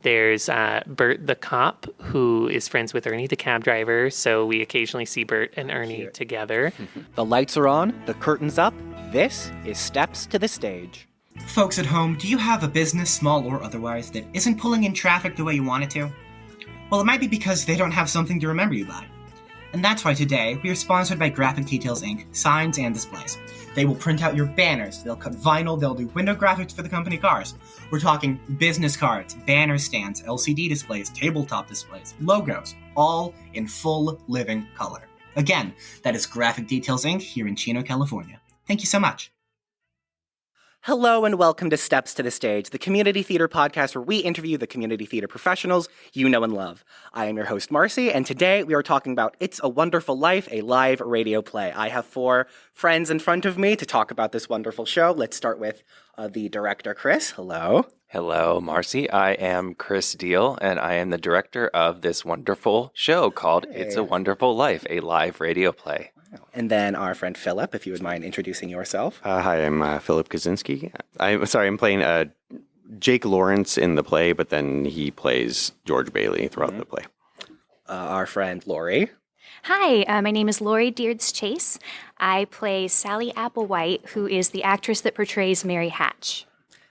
There's Bert the cop, who is friends with Ernie the cab driver, so we occasionally see Bert and Ernie together. The lights are on, the curtain's up. This is Steps to the Stage. Folks at home, do you have a business, small or otherwise, that isn't pulling in traffic the way you want it to? Well, it might be because they don't have something to remember you by. And that's why today, we are sponsored by Graphic Details Inc., signs and displays. They will print out your banners, they'll cut vinyl, they'll do window graphics for the company cars. We're talking business cards, banner stands, LCD displays, tabletop displays, logos, all in full living color. Again, that is Graphic Details Inc. here in Chino, California. Thank you so much. Hello and welcome to Steps to the Stage, the community theater podcast where we interview the community theater professionals you know and love. I am your host, Marcy, and today we are talking about It's a Wonderful Life, a live radio play. I have 4 friends in front of me to talk about this wonderful show. Let's start with the director, Chris. Hello. Hello, Marcy. I am Chris Diehl, and I am the director of this wonderful show called It's a Wonderful Life, a live radio play. And then our friend Philip, if you would mind introducing yourself. Hi, I'm Philip Kasinski. I'm playing Jake Lawrence in the play, but then he plays George Bailey throughout the play. Our friend Lourie. Hi, my name is Lourie Deards Chase. I play Sally Applewhite, who is the actress that portrays Mary Hatch.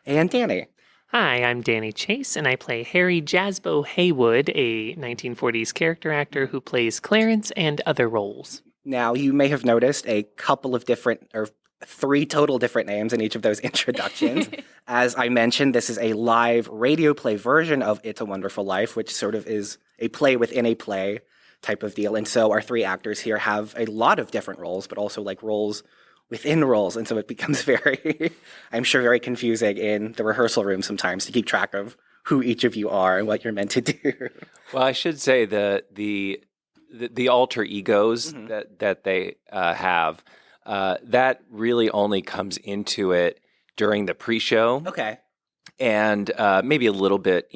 And Danny. Hi, I'm Danny Chase, and I play Harry Jasbo Haywood, a 1940s character actor who plays Clarence and other roles. Now, you may have noticed a couple of different, or 3 total different names in each of those introductions. As I mentioned, this is a live radio play version of It's a Wonderful Life, which sort of is a play within a play type of deal. And so our 3 actors here have a lot of different roles, but also like roles within roles. And so it becomes very, I'm sure, very confusing in the rehearsal room sometimes to keep track of who each of you are and what you're meant to do. Well, I should say the alter egos that they have, that really only comes into it during the pre-show. Okay. And maybe a little bit,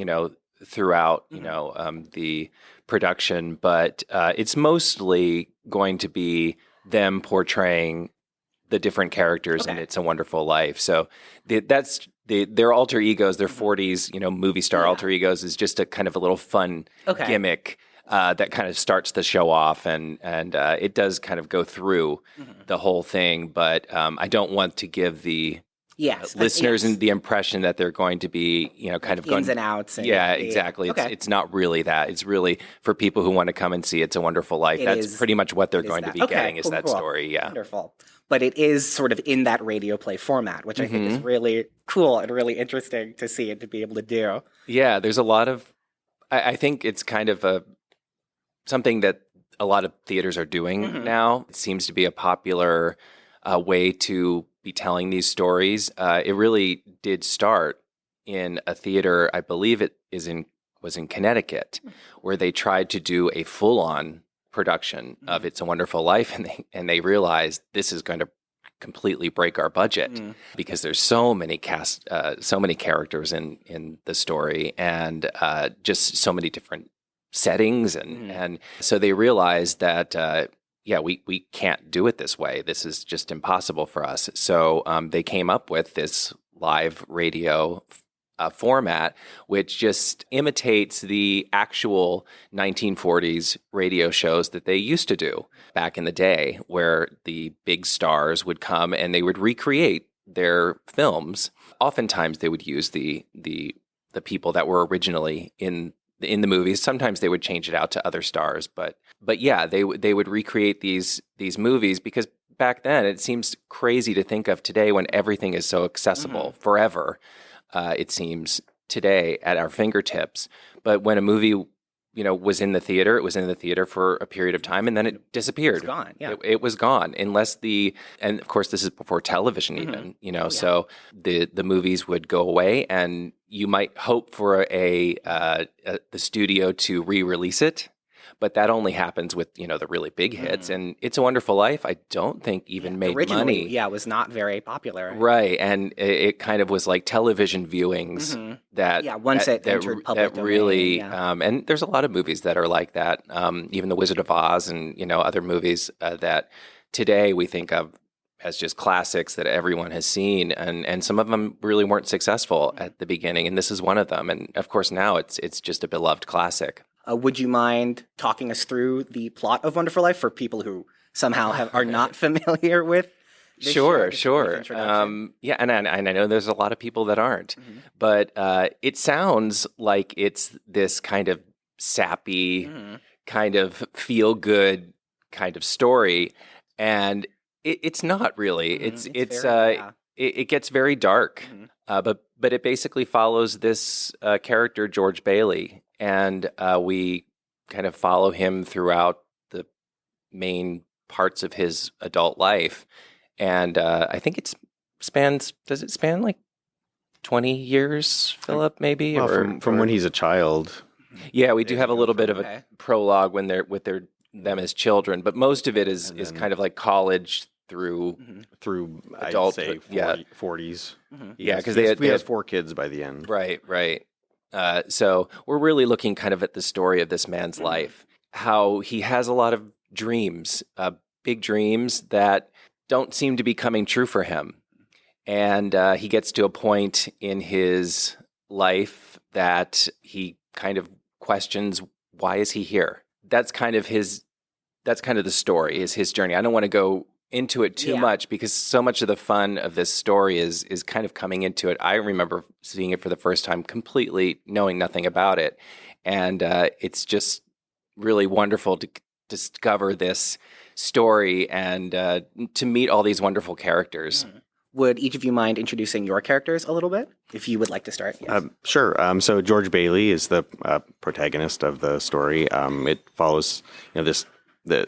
throughout, the production. But it's mostly going to be them portraying the different characters in It's a Wonderful Life. So their alter egos, their 40s, movie star alter egos is just a kind of a little fun gimmick. That kind of starts the show off, and it does kind of go through the whole thing. But I don't want to give the listeners the impression that they're going to be, kind of ins and outs. And exactly. It's not really that. It's really for people who want to come and see It's a Wonderful Life. That's pretty much what they're going to be getting is that story. Yeah, wonderful. But it is sort of in that radio play format, which I think is really cool and really interesting to see and to be able to do. Yeah, there's a lot of. I think it's kind of something that a lot of theaters are doing now. It seems to be a popular way to be telling these stories. It really did start in a theater, I believe it was in Connecticut, where they tried to do a full-on production of It's a Wonderful Life, and they realized this is going to completely break our budget because there's so many characters in the story, and just so many different settings, and so they realized that we can't do it this way. This is just impossible for us. So they came up with this live radio format, which just imitates the actual 1940s radio shows that they used to do back in the day, where the big stars would come and they would recreate their films. Oftentimes they would use the people that were originally in the movies. Sometimes they would change it out to other stars, but yeah, they would recreate these movies, because back then it seems crazy to think of today when everything is so accessible forever. It seems today at our fingertips, but when a movie was in the theater, it was in the theater for a period of time, and then it disappeared. It's gone. Yeah, it was gone, and of course this is before television even. So the movies would go away, and you might hope for the studio to re-release it, but that only happens with the really big hits. And It's a Wonderful Life, I don't think even made originally, money. Yeah, it was not very popular. Right, and it kind of was like television viewings once it entered public domain, really, and there's a lot of movies that are like that. Even The Wizard of Oz and other movies that today we think of as just classics that everyone has seen, and some of them really weren't successful at the beginning, and this is one of them. And of course, now it's just a beloved classic. Would you mind talking us through the plot of Wonderful Life for people who somehow are not familiar with this Sure. introduction? Yeah, and I know there's a lot of people that aren't, but it sounds like it's this kind of sappy, kind of feel-good kind of story, and it's not really. It gets very dark, but it basically follows this character, George Bailey, and we kind of follow him throughout the main parts of his adult life. And I think does it span like 20 years, Philip, maybe? Well, from when he's a child. Yeah, we do have a little bit of a prologue when they're with them as children, but most of it is kind of like college through adult, adulthood. I'd say 40s. Yeah, because he has 4 kids by the end. Right. So we're really looking kind of at the story of this man's life, how he has a lot of dreams, big dreams that don't seem to be coming true for him. And he gets to a point in his life that he kind of questions, why is he here? That's kind of the story, is his journey. I don't want to go into it too much because so much of the fun of this story is kind of coming into it. I remember seeing it for the first time completely knowing nothing about it. And it's just really wonderful to discover this story and to meet all these wonderful characters. Would each of you mind introducing your characters a little bit, if you would like to start? Yes. Sure. So George Bailey is the protagonist of the story. It follows, the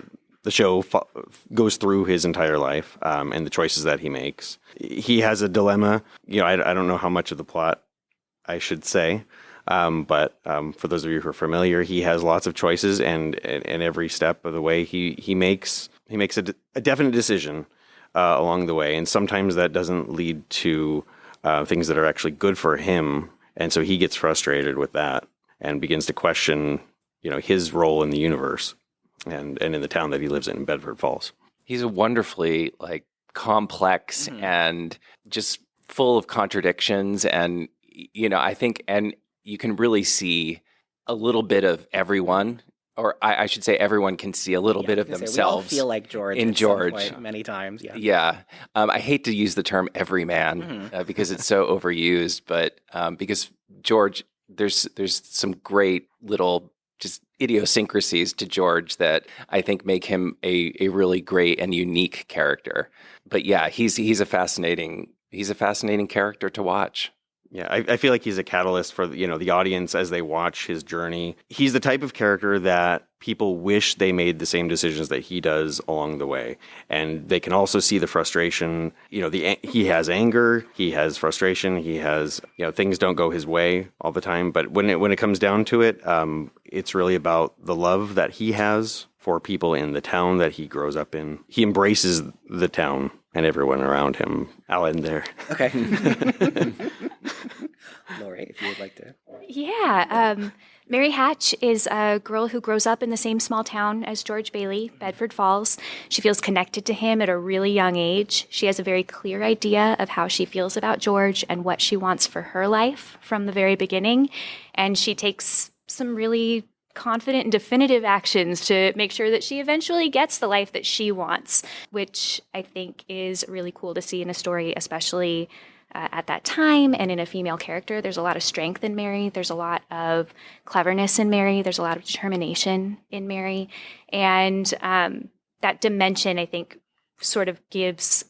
show goes through his entire life and the choices that he makes. He has a dilemma. I don't know how much of the plot I should say, but for those of you who are familiar, he has lots of choices, and every step of the way he makes a definite decision along the way, and sometimes that doesn't lead to things that are actually good for him, and so he gets frustrated with that and begins to question, his role in the universe and in the town that he lives in Bedford Falls. He's a wonderfully complex and just full of contradictions, and I think, and you can really see a little bit of everyone. Or I should say, everyone can see a little bit of themselves. We all feel like George in at George some point, many times. Yeah. Yeah. I hate to use the term everyman because it's so overused, but because George, there's some great little just idiosyncrasies to George that I think make him a really great and unique character. But yeah, he's a fascinating character to watch. Yeah, I feel like he's a catalyst for the audience as they watch his journey. He's the type of character that people wish they made the same decisions that he does along the way, and they can also see the frustration. He has anger, he has frustration, he has things don't go his way all the time. But when it comes down to it, it's really about the love that he has for people in the town that he grows up in. He embraces the town and everyone around him. I'll end there. Okay. Lourie, if you would like to. Yeah. Mary Hatch is a girl who grows up in the same small town as George Bailey, Bedford Falls. She feels connected to him at a really young age. She has a very clear idea of how she feels about George and what she wants for her life from the very beginning. And she takes some really confident and definitive actions to make sure that she eventually gets the life that she wants, which I think is really cool to see in a story, especially at that time and in a female character. There's a lot of strength in Mary. There's a lot of cleverness in Mary. There's a lot of determination in Mary. And that dimension, I think, sort of gives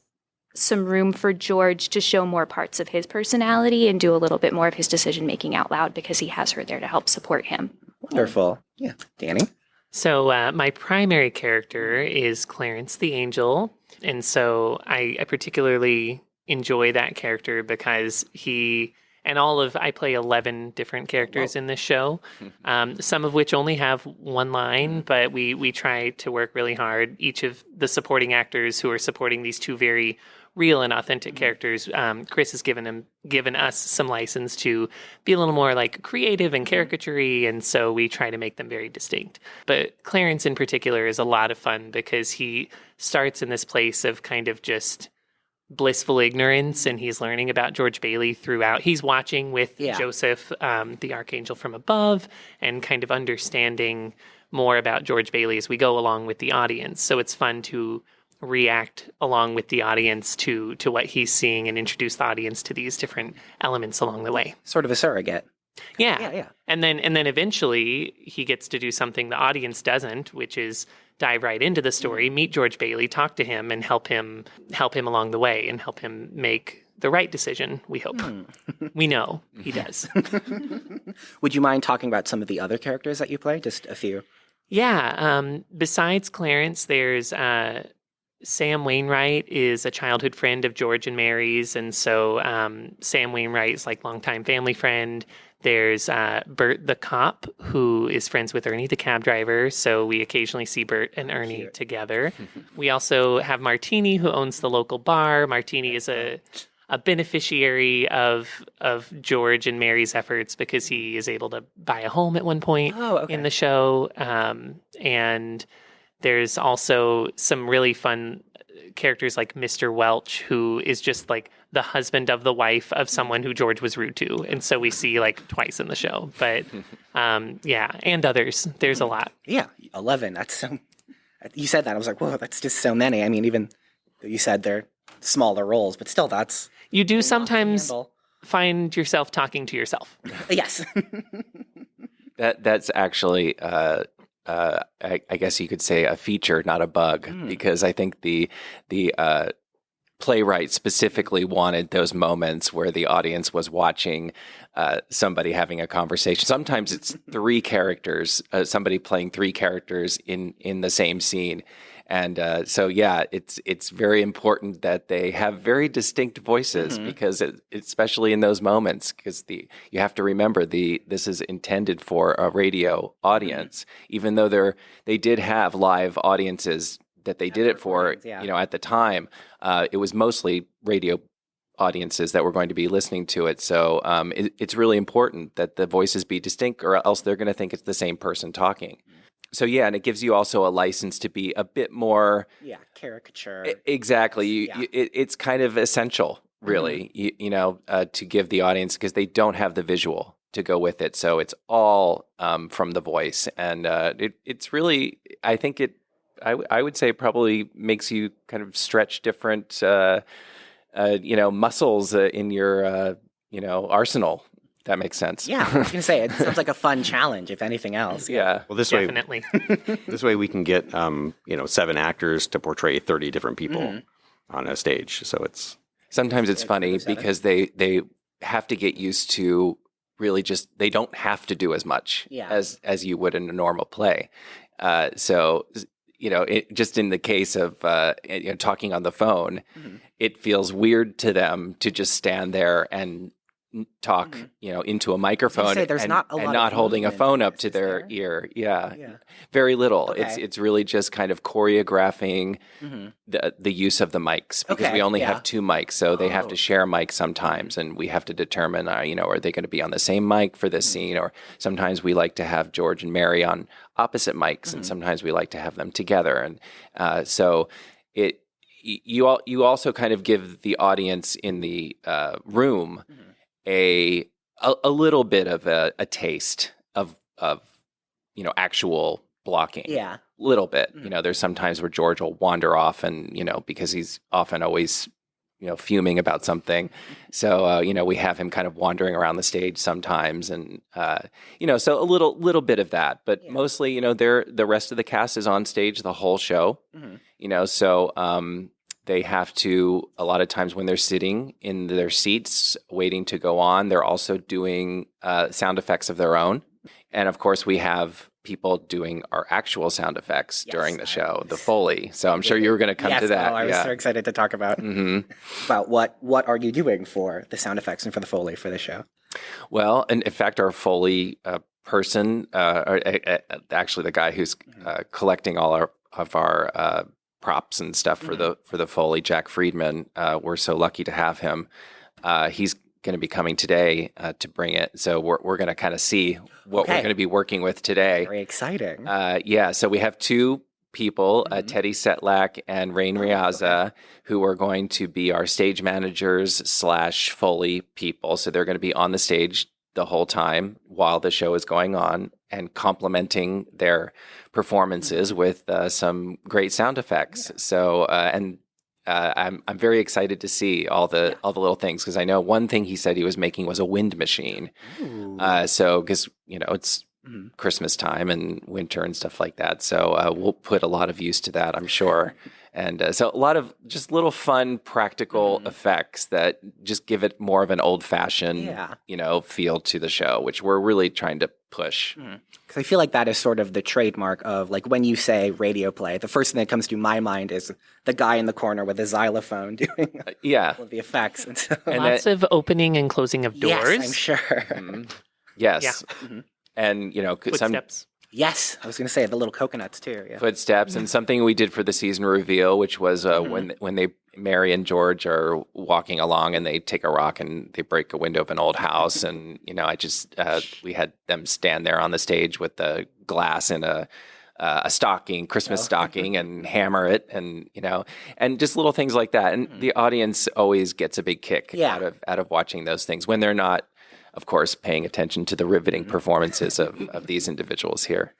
some room for George to show more parts of his personality and do a little bit more of his decision-making out loud because he has her there to help support him. Wonderful. Yeah. Danny? So my primary character is Clarence the Angel. And so I particularly enjoy that character because I play 11 different characters in this show, some of which only have one line, but we try to work really hard. Each of the supporting actors who are supporting these two very real and authentic characters, Chris has given us some license to be a little more creative and caricature-y, and so we try to make them very distinct. But Clarence in particular is a lot of fun because he starts in this place of kind of just blissful ignorance, and he's learning about George Bailey throughout. He's watching with Joseph, the archangel from above, and kind of understanding more about George Bailey as we go along with the audience. So it's fun to react along with the audience to what he's seeing and introduce the audience to these different elements along the way. Sort of a surrogate. Yeah. And then eventually he gets to do something the audience doesn't, which is dive right into the story, meet George Bailey, talk to him, and help him along the way and help him make the right decision, we hope. We know he does. Would you mind talking about some of the other characters that you play? Just a few. Yeah. Besides Clarence, there's Sam Wainwright is a childhood friend of George and Mary's, and so Sam Wainwright is like longtime family friend. There's Bert the cop, who is friends with Ernie the cab driver, so we occasionally see Bert and Ernie together. We also have Martini, who owns the local bar. Martini is a beneficiary of George and Mary's efforts because he is able to buy a home at one point in the show. And there's also some really fun characters like Mr. Welch, who is just like the husband of the wife of someone who George was rude to. And so we see like twice in the show. But and others. There's a lot. Yeah, 11. That's so... You said that. I was like, whoa, that's just so many. I mean, even though you said they're smaller roles, but still that's... You do sometimes find yourself talking to yourself. Yes. That's actually... I guess you could say a feature, not a bug, because I think the playwright specifically wanted those moments where the audience was watching somebody having a conversation. Sometimes it's three characters, somebody playing three characters in the same scene. And it's very important that they have very distinct voices because especially in those moments, because you have to remember this is intended for a radio audience, even though they did have live audiences that they did it for, at the time. It was mostly radio audiences that were going to be listening to it. So it's really important that the voices be distinct, or else they're going to think it's the same person talking. So and it gives you also a license to be a bit more... caricature. Exactly. It's kind of essential, really, to give the audience, because they don't have the visual to go with it. So it's all from the voice. And it's really, I think I would say probably makes you kind of stretch different, muscles in your, arsenal. That makes sense. Yeah, I was going to say, it sounds like a fun challenge, if anything else. Yeah. Well, this Definitely. This way we can get, 7 actors to portray 30 different people on a stage. So it's... Sometimes it's funny because they have to get used to really just, they don't have to do as much as you would in a normal play. Just in the case of talking on the phone, it feels weird to them to just stand there and talk, into a microphone and not holding a phone up to their ear. Yeah. Very little. Okay. It's really just kind of choreographing the use of the mics, because we only have 2 mics, so they have to share mics sometimes, and we have to determine, are they going to be on the same mic for this scene, or sometimes we like to have George and Mary on opposite mics, and sometimes we like to have them together, and so you also kind of give the audience in the room a little bit of a taste of actual blocking. Yeah. Little bit. There's some times where George will wander off and, because he's often always, fuming about something. So, we have him kind of wandering around the stage sometimes, and, so a little bit of that, but mostly, the rest of the cast is on stage the whole show, so, they have to, a lot of times when they're sitting in their seats waiting to go on, they're also doing sound effects of their own. And of course, we have people doing our actual sound effects during the show, the Foley. So I'm sure you were going to come to that. I was so excited to talk about what are you doing for the sound effects and for the Foley for the show? Well, and in fact, our Foley person, actually the guy who's collecting all of our props and stuff for the Foley, Jack Friedman. We're so lucky to have him. He's going to be coming today to bring it. So we're going to kind of see what we're going to be working with today. Very exciting. So we have 2 people, Teddy Setlak and Rain Riaza, who are going to be our stage managers / Foley people. So they're going to be on the stage the whole time while the show is going on and complementing their performances with some great sound effects. So, I'm very excited to see all the little things, because I know one thing he said he was making was a wind machine. So because it's Christmas time and winter and stuff like that, so we'll put a lot of use to that, I'm sure. And so a lot of just little fun practical effects that just give it more of an old-fashioned feel to the show, which we're really trying to push. Because I feel like that is sort of the trademark of, like, when you say radio play, the first thing that comes to my mind is the guy in the corner with a xylophone doing all of the effects. And so, lots of opening and closing of doors. Yes, I'm sure. Yes. And, Footsteps. Yes, I was going to say the little coconuts too. Yeah. Footsteps, and something we did for the season reveal, which was when Mary and George are walking along and they take a rock and they break a window of an old house, and we had them stand there on the stage with the glass and a stocking, Christmas stocking, and hammer it, and and just little things like that. And the audience always gets a big kick out of watching those things when they're not, of course, paying attention to the riveting performances of these individuals here.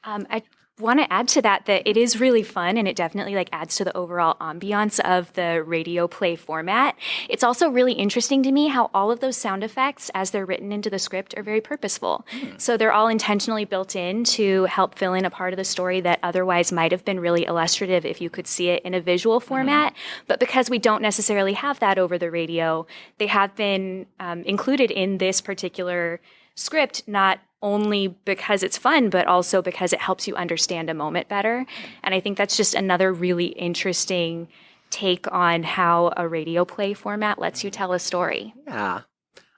I want to add to that it is really fun, and it definitely adds to the overall ambiance of the radio play format. It's also really interesting to me how all of those sound effects, as they're written into the script, are very purposeful. So they're all intentionally built in to help fill in a part of the story that otherwise might have been really illustrative if you could see it in a visual format. But because we don't necessarily have that over the radio, they have been included in this particular script, not only because it's fun, but also because it helps you understand a moment better. And I think that's just another really interesting take on how a radio play format lets you tell a story. Yeah.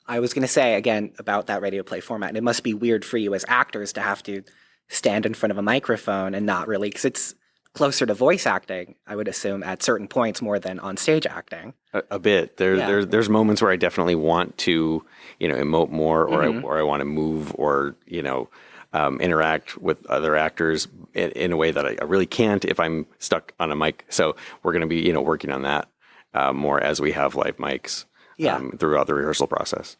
I was going to say, again, about that radio play format, and it must be weird for you as actors to have to stand in front of a microphone and not really, because it's closer to voice acting, I would assume, at certain points more than on stage acting. A bit. There's moments where I definitely want to, emote more, or I want to move, or interact with other actors in a way that I really can't if I'm stuck on a mic. So we're going to be, working on that more as we have live mics throughout the rehearsal process.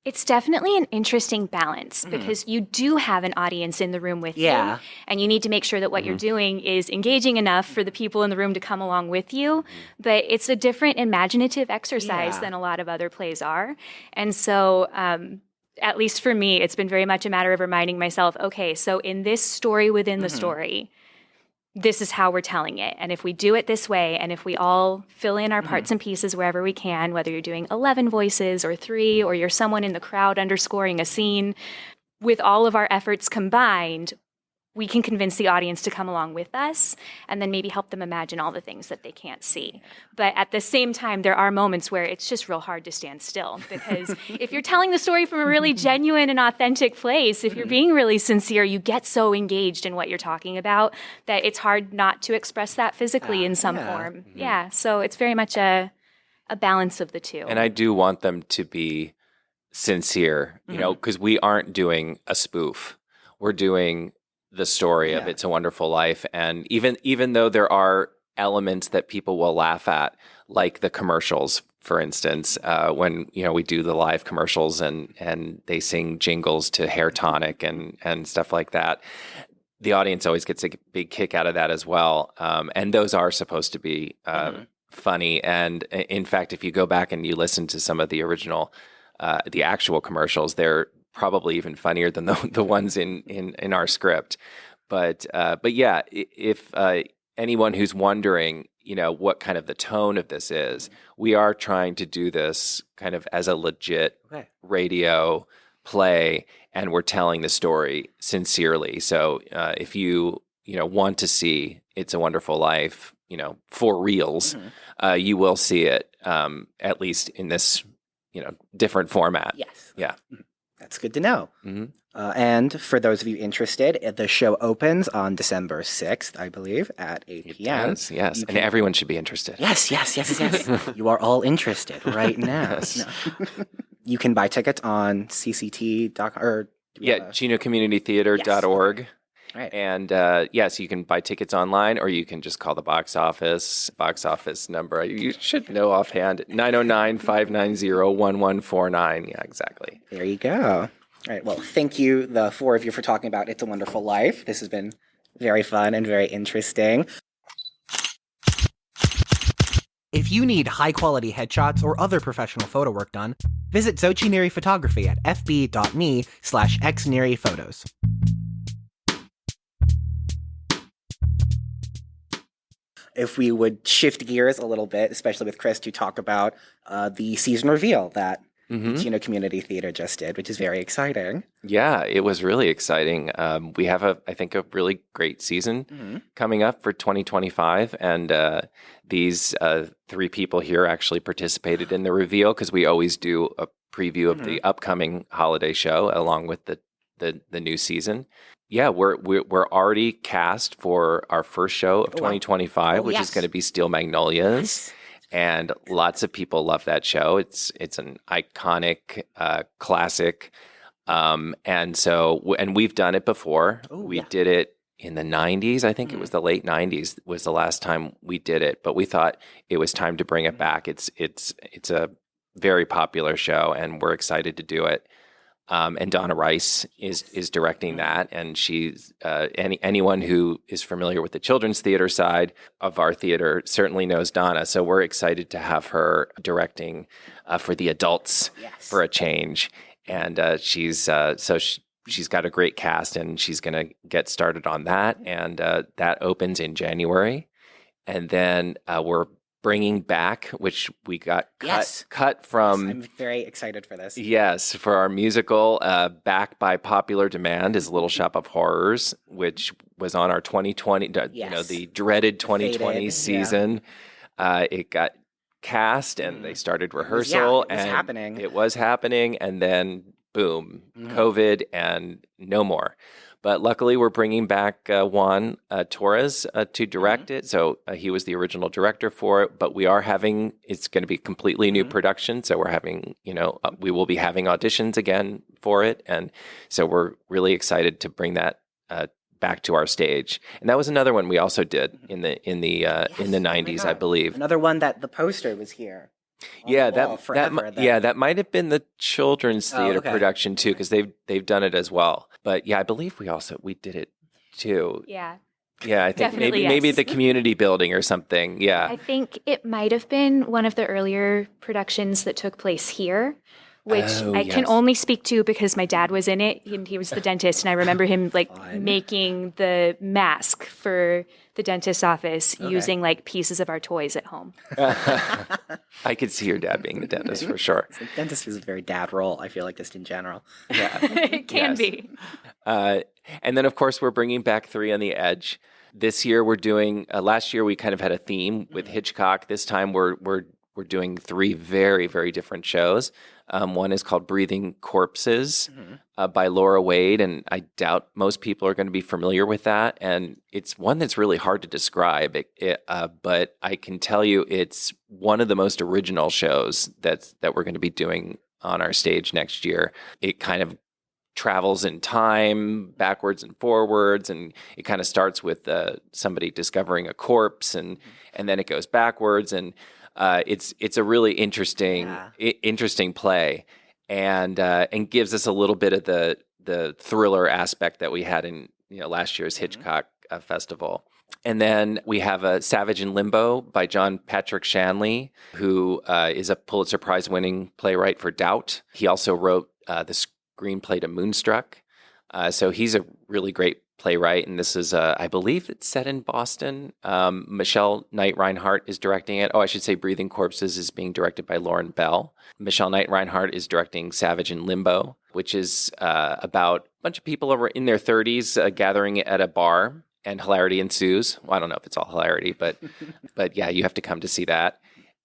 It's definitely an interesting balance because you do have an audience in the room with you, and you need to make sure that what you're doing is engaging enough for the people in the room to come along with you. But it's a different imaginative exercise than a lot of other plays are. And so, at least for me, it's been very much a matter of reminding myself, okay, so in this story within the story, this is how we're telling it. And if we do it this way, and if we all fill in our parts and pieces wherever we can, whether you're doing 11 voices or 3, or you're someone in the crowd underscoring a scene, with all of our efforts combined, we can convince the audience to come along with us, and then maybe help them imagine all the things that they can't see. But at the same time, there are moments where it's just real hard to stand still, because if you're telling the story from a really genuine and authentic place, if you're being really sincere, you get so engaged in what you're talking about that it's hard not to express that physically in some form. Yeah, so it's very much a balance of the two. And I do want them to be sincere, because we aren't doing a spoof. We're doing the story of It's a Wonderful Life. And even though there are elements that people will laugh at, like the commercials, for instance, when we do the live commercials and they sing jingles to hair tonic and stuff like that, the audience always gets a big kick out of that as well. And those are supposed to be funny. And in fact, if you go back and you listen to some of the original, the actual commercials, they're probably even funnier than the ones in our script. But yeah, if anyone who's wondering, what kind of the tone of this is, we are trying to do this kind of as a legit radio play, and we're telling the story sincerely. So if you want to see It's a Wonderful Life, for reals, you will see it, at least in this, different format. Yes. Yeah. That's good to know. And for those of you interested, the show opens on December 6th, I believe, at 8 p.m. Yes. And everyone should be interested. Yes. You are all interested right now. Yes. No. You can buy tickets on CCT.com or ChinoCommunityTheater.org. Right. And so you can buy tickets online, or you can just call the box office. Box office number, you should know offhand, 909-590-1149. Yeah, exactly. There you go. All right. Well, thank you, the four of you, for talking about It's a Wonderful Life. This has been very fun and very interesting. If you need high-quality headshots or other professional photo work done, visit Xochi Neri Photography at fb.me/xneriphotos. If we would shift gears a little bit, especially with Chris, to talk about the season reveal that Community Theater just did, which is very exciting. Yeah, it was really exciting. We have, I think, a really great season coming up for 2025. And these three people here actually participated in the reveal, because we always do a preview of the upcoming holiday show along with the new season. Yeah, we're already cast for our first show of 2025, which is going to be Steel Magnolias. Yes. And lots of people love that show. It's an iconic classic. And we've done it before. We did it in the 90s. I think it was the late 90s was the last time we did it, but we thought it was time to bring it back. It's a very popular show, and we're excited to do it. And Donna Rice is directing that, and she's anyone who is familiar with the children's theater side of our theater certainly knows Donna. So we're excited to have her directing for the adults for a change. And she's got a great cast, and she's going to get started on that, and that opens in January, and then we're bringing back, which we got cut from. Yes, I'm very excited for this. Yes, for our musical, back by popular demand, is Little Shop of Horrors, which was on our 2020, the dreaded 2020 season. It got cast, and they started rehearsal. It was happening. It was happening, and then boom, COVID, and no more. But luckily, we're bringing back Juan Torres to direct it. So he was the original director for it. But we are it's going to be a completely new production. So we're having, we will be having auditions again for it. And so we're really excited to bring that back to our stage. And that was another one we also did in the 90s, I believe. Another one that the poster was here. Yeah, that might have been the children's theater production too, because they've done it as well. But yeah, I believe we did it too. Yeah. Yeah, I think maybe the community building or something. Yeah. I think it might have been one of the earlier productions that took place here, which I can only speak to because my dad was in it. He was the dentist, and I remember him making the mask for the dentist's office using pieces of our toys at home. I could see your dad being the dentist for sure. The dentist is a very dad role, I feel like, just in general. Yeah. It can be. And then, of course, we're bringing back Three on the Edge. This year we're doing, last year we kind of had a theme with Hitchcock. This time we're doing three very, very different shows. One is called Breathing Corpses by Laura Wade, and I doubt most people are going to be familiar with that. And it's one that's really hard to describe, but I can tell you it's one of the most original shows that we're going to be doing on our stage next year. It kind of travels in time backwards and forwards, and it kind of starts with somebody discovering a corpse, and then it goes backwards, and it's a really interesting play, and gives us a little bit of the thriller aspect that we had in last year's Hitchcock festival. And then we have Savage in Limbo by John Patrick Shanley, who is a Pulitzer Prize winning playwright for Doubt. He also wrote the screenplay to Moonstruck. So he's a really great playwright, and this is, I believe it's set in Boston. Michelle Knight Reinhardt is directing it. Oh, I should say Breathing Corpses is being directed by Lauren Bell. Michelle Knight Reinhardt is directing Savage in Limbo, which is about a bunch of people over in their 30s gathering at a bar, and hilarity ensues. Well, I don't know if it's all hilarity, but yeah, you have to come to see that.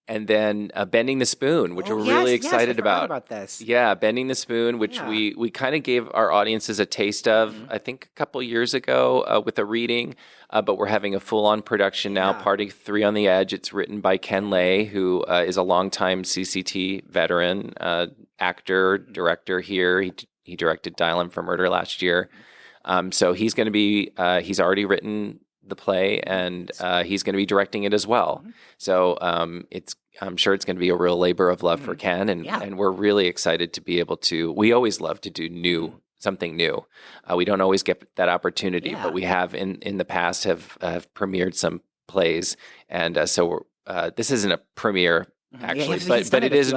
And then Bending the Spoon, which we're really excited about this. Yeah, Bending the Spoon, which we kind of gave our audiences a taste of, I think, a couple years ago with a reading. But we're having a full-on production now, Party 3 on the Edge. It's written by Ken Lay, who is a longtime CCT veteran, actor, director here. He directed Dial M for Murder last year. So he's going to be, he's already written the play, and he's going to be directing it as well. So I'm sure it's going to be a real labor of love for Ken, and we're really excited to be able to. We always love to do something new. We don't always get that opportunity, but we have in the past have premiered some plays, and so this isn't a premiere. Actually, but it is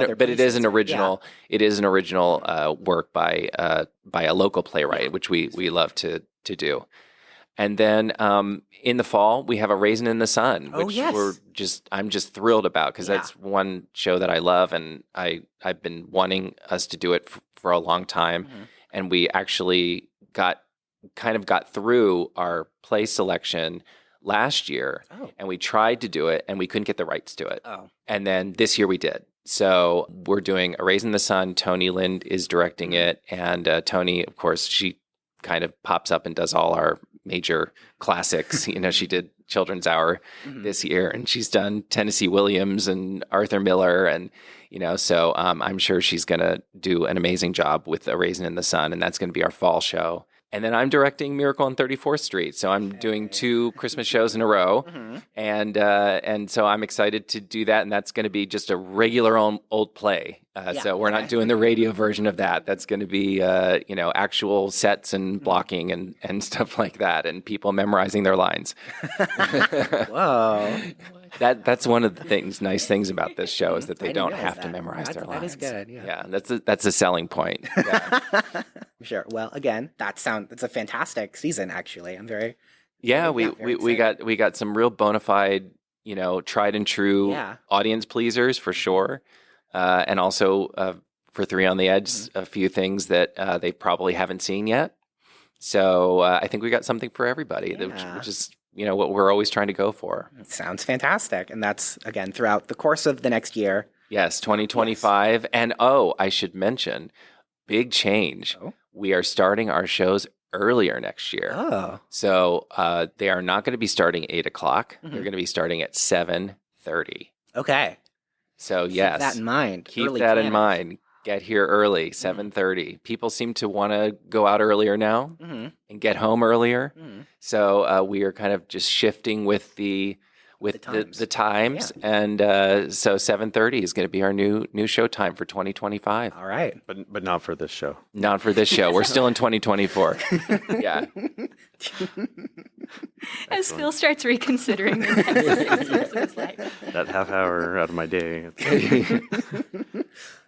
an original. It is an original work by a local playwright, which we love to do. And then in the fall we have A Raisin in the Sun, which I'm just thrilled about, because that's one show that I love, and I've been wanting us to do it for a long time, and we actually got through our play selection last year, and we tried to do it, and we couldn't get the rights to it. And then this year we did. So we're doing A Raisin in the Sun. Tony Lind is directing it, and Tony, of course, she kind of pops up and does all our major classics. She did Children's Hour this year, and she's done Tennessee Williams and Arthur Miller, and so I'm sure she's going to do an amazing job with A Raisin in the Sun, and that's going to be our fall show. And then I'm directing Miracle on 34th Street. So I'm doing 2 Christmas shows in a row. And so I'm excited to do that. And that's going to be just a regular old play. So we're not doing the radio version of that. That's going to be, actual sets and blocking and stuff like that, and people memorizing their lines. Whoa. That's one of the nice things about this show, is that they don't have to memorize their lines. That is good. Yeah, that's a selling point. Yeah. Sure. Well, again, it's a fantastic season. Actually, I'm very. Yeah, we got some real bona fide, tried and true audience pleasers for sure, and also for Three on the Edge, a few things that they probably haven't seen yet. So I think we got something for everybody, which is what we're always trying to go for. It sounds fantastic, and that's again throughout the course of the next year. Yes, 2025, yes. And I should mention, big change. We are starting our shows earlier next year. So they are not going to be starting 8:00. They're going to be starting at 7:30. Okay. So yes, keep that in mind. Keep that in mind. Get here early, 7:30. People seem to want to go out earlier now and get home earlier. So we are kind of just shifting with the times. And so 7:30 is going to be our new show time for 2025. All right. But not for this show. Not for this show. We're still in 2024. Yeah. As Phil starts reconsidering the next of his life. That half hour out of my day.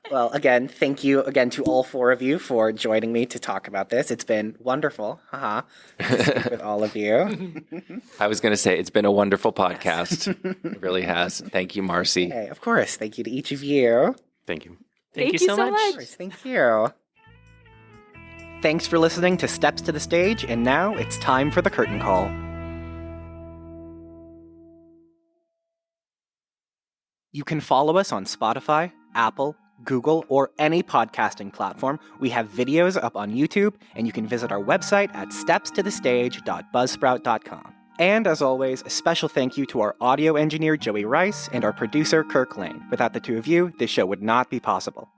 Well, again, thank you again to all 4 of you for joining me to talk about this. It's been wonderful, to speak with all of you. I was going to say, it's been a wonderful podcast. It really has. Thank you, Marcy. Okay, of course. Thank you to each of you. Thank you. Thank you so much. Of course, thank you. Thanks for listening to Steps to the Stage, and now it's time for the curtain call. You can follow us on Spotify, Apple, Google, or any podcasting platform. We have videos up on YouTube, and you can visit our website at stepstothestage.buzzsprout.com. And as always, a special thank you to our audio engineer Joey Rice and our producer Kirk Lane. Without the 2 of you, this show would not be possible.